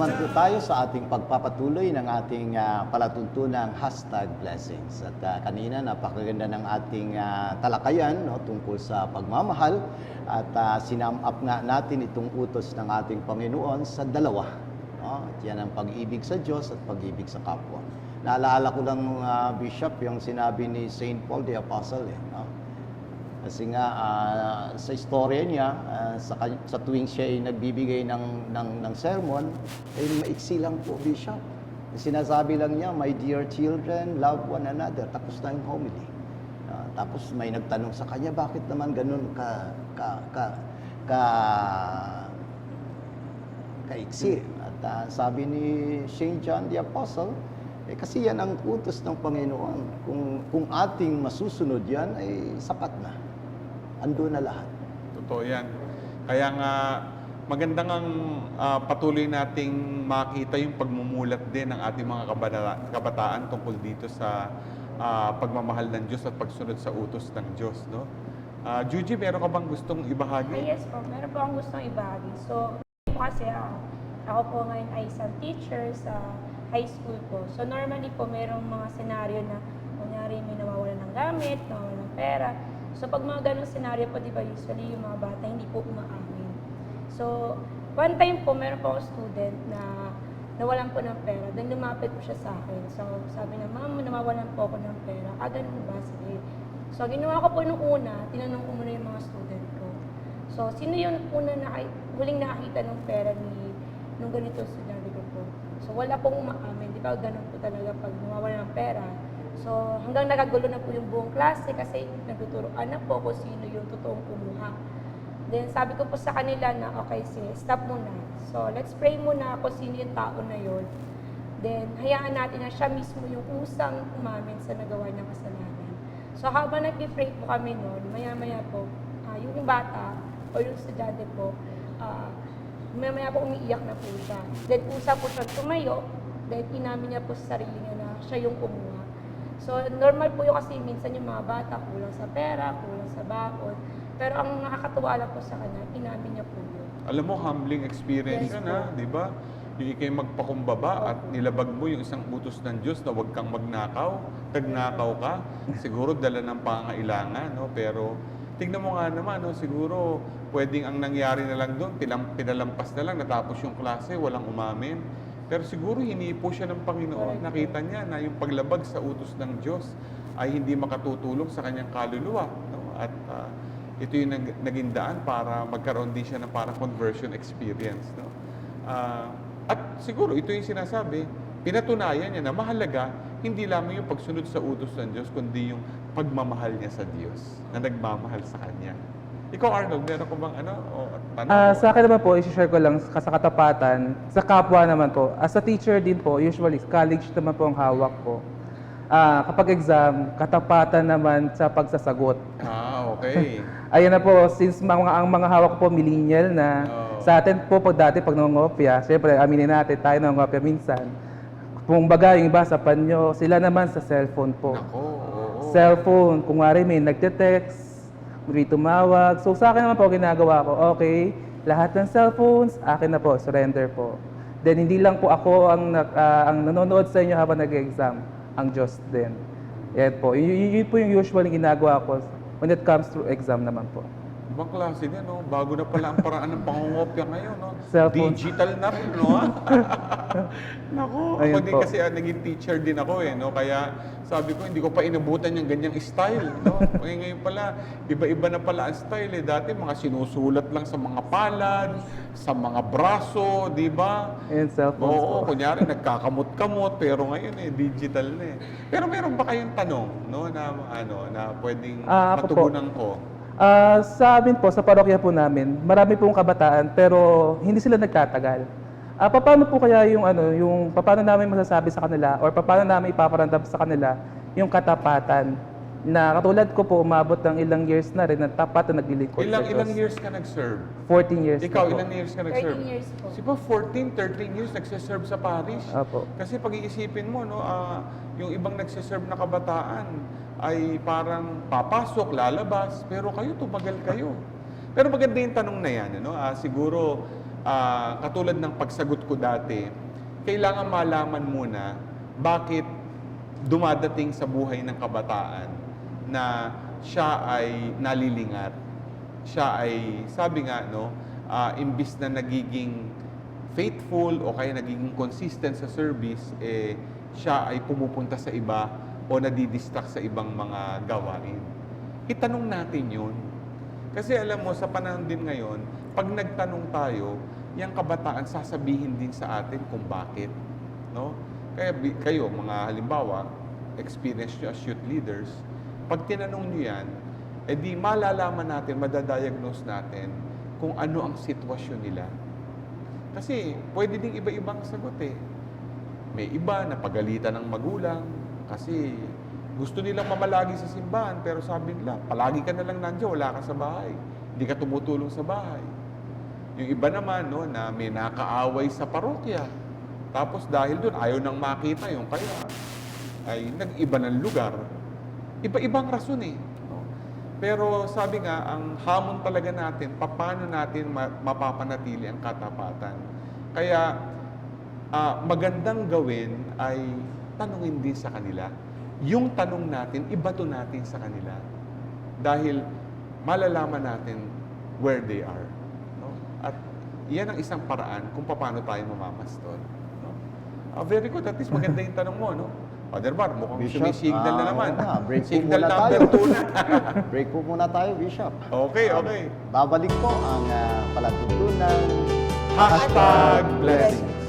naman po tayo sa ating pagpapatuloy ng ating palatuntunang #blessings. At kanina napakaganda ng ating talakayan no, tungkol sa pagmamahal at sinam up nga natin itong utos ng ating Panginoon sa dalawa. No? At yan ang pag-ibig sa Diyos at pag-ibig sa kapwa. Naalala ko lang, Bishop, yung sinabi ni Saint Paul the Apostle. No? Kasi nga sa istorya niya, sa tuwing siya ay nagbibigay ng sermon, ay maiksi lang po, Bishop. Sinasabi lang niya, "My dear children, love one another." Tapos na yung homily. Tapos may nagtanong sa kanya, bakit naman ganun kaiksi? At sabi ni Saint John the Apostle, kasi yan ang utos ng Panginoon. Kung ating masusunod yan, ay sapat na. Ando na lahat. Totoo yan. Kaya nga, magandang ang patuloy nating makita yung pagmumulat din ng ating mga kabataan tungkol dito sa pagmamahal ng Diyos at pagsunod sa utos ng Diyos. No? Juji, meron ka bang gustong ibahagi? Yes po, meron po akong gustong ibahagi. So, kasi ako po ngayon ay isang teacher sa high school po. So, normally po, merong mga senaryo na kunyari may nawawalan ng gamit, nawawalan ng pera. So, pag mga ganong senaryo po, di ba, usually yung mga bata hindi po umaamin. So, one time po, meron po akong student na nawalan po ng pera. Then, lumapit po siya sa akin. So, sabi na, "Ma'am, nawawalan po ako ng pera." Ganun ba? Sige. So, ginawa ko po nung una, tinanong ko muna yung mga student ko. So, sino yung huling nakakita ng pera nung ganito estudyante ko po? So, wala pong umaamin. Di ba, ganun po talaga pag nawawalan ng pera. So, hanggang nakagulo na po yung buong klase kasi nagtuturoan na po kung sino yung totoong kumuha. Then, sabi ko po sa kanila na, okay, stop muna. So, let's pray muna kung sino yung tao na yun. Then, hayaan natin na siya mismo yung usang umamin sa nagawa niyang kasalanan. So, habang nag-pray po kami noon, maya-maya po, yung bata o yung estudyante po, maya-maya po umiiyak na po siya. Then, usap po siya tumayo, then inamin niya po sa sarili niya na siya yung kumuha. So, normal po yung kasi minsan yung mga bata, kulang sa pera, kulang sa baon. Pero ang nakakatuwa lang po sa kanya, inamin niya po yun. Alam mo, humbling experience Yes, yun, po. Di ba? Yung ikay magpakumbaba at nilabag mo yung isang utos ng Diyos na huwag kang magnakaw, tagnakaw ka, siguro dala ng pangailangan, no? Pero tignan mo nga naman, no? Siguro pwedeng ang nangyari na lang doon, pinalampas na lang, natapos yung klase, walang umamin. Pero siguro hinipo siya ng Panginoon. Nakita niya na yung paglabag sa utos ng Diyos ay hindi makatutulong sa kanyang kaluluwa. No? At ito yung naging daan para magkaroon din siya ng parang conversion experience. No? At siguro ito yung sinasabi, pinatunayan niya na mahalaga hindi lamang yung pagsunod sa utos ng Diyos, kundi yung pagmamahal niya sa Diyos na nagmamahal sa Kanya. Ikaw, Arnold, meron ko bang tanong? Sa akin naman po, i-share ko lang sa katapatan, sa kapwa naman po. As a teacher din po, usually college naman po ang hawak ko. Kapag exam, katapatan naman sa pagsasagot. Okay. Ayan na po, since ang mga hawak po millennial na, sa atin po pag nangongopya, syempre aminin natin, tayo nangongopya minsan. Kung baga, yung iba sa panyo, sila naman sa cellphone po. Nako, oo. Cellphone, kung wari may nagte-text, may tumawag. So sa akin naman po ginagawa ko, okay, lahat ng cellphones, akin na po, surrender po. Then hindi lang po ako ang nanonood sa inyo habang nag-exam, ang Diyos din. Yan po, yun po yung usually ginagawa ko when it comes to exam naman po. Ibang klase din, no? Bago na pala ang paraan ng pangungopya ngayon, no? Cellphone. Digital na rin, no? Naku, ako Ayun din po. kasi naging teacher din ako, no? Kaya sabi ko, hindi ko pa inabutan yung ganyang style, no? Ngayon pala, iba-iba na pala ang style, Dati mga sinusulat lang sa mga palad, sa mga braso, di ba? Ayun, cellphones Oo, po. kunyari, nagkakamot-kamot, pero ngayon, digital na, Pero meron ba kayong tanong, no? Na pwedeng Ako po. matugunan ko? Sa amin po, sa parokya po namin, marami pong kabataan pero hindi sila nagtatagal. Paano po kaya paano namin masasabi sa kanila or paano namin ipaparamdam sa kanila yung katapatan na katulad ko po umabot ng ilang years na rin na tapat na naglilingkod sa Diyos. Ilang years ka nag-serve? 14 years Ikaw, na po. ilang years ka nag-serve? 13 years po. Si ba 14, 13 years nagsiserve sa parish? Apo. Kasi pag iisipin mo, no, yung ibang nagsiserve na kabataan ay parang papasok, lalabas, pero kayo, tumagal kayo. Pero maganda yung tanong na yan, siguro katulad ng pagsagot ko dati, kailangan malaman muna bakit dumadating sa buhay ng kabataan na siya ay nalilingat. Siya ay, sabi nga, no, imbis na nagiging faithful o kaya nagiging consistent sa service, siya ay pumupunta sa iba o nadidistract sa ibang mga gawain. Itanong natin yun. Kasi alam mo, sa panahon din ngayon, pag nagtanong tayo, yung kabataan sasabihin din sa atin kung bakit. No? Kaya kayo, mga halimbawa, experience nyo as youth leaders, pag tinanong nyo yan, di malalaman natin, madadiagnose natin kung ano ang sitwasyon nila. Kasi pwede ding iba-ibang sagot eh. May iba na pagalitan ng magulang kasi gusto nilang mamalagi sa simbahan pero sabi nila, palagi ka na lang nandiyan, wala ka sa bahay. Hindi ka tumutulong sa bahay. Yung iba naman, no, na may nakaaway sa parokya. Tapos dahil doon, ayaw nang makita yung kaya ay nag-iba ng lugar. Iba-ibang rason eh. No? Pero sabi nga, ang hamon talaga natin, paano natin mapapanatili ang katapatan. Kaya magandang gawin ay tanungin din sa kanila. Yung tanong natin, ibato natin sa kanila. Dahil malalaman natin where they are. No? At iyan ang isang paraan kung paano tayo mamamastol. No? Very good. At least maganda yung tanong mo. No? Father Bar, mukhang Bishop, sumisignal na naman. oo nga, break po Signal muna number tayo. 2 na. Break po muna tayo, Bishop. Okay, okay. Babalik po ang palatuntunan Hashtag blessing.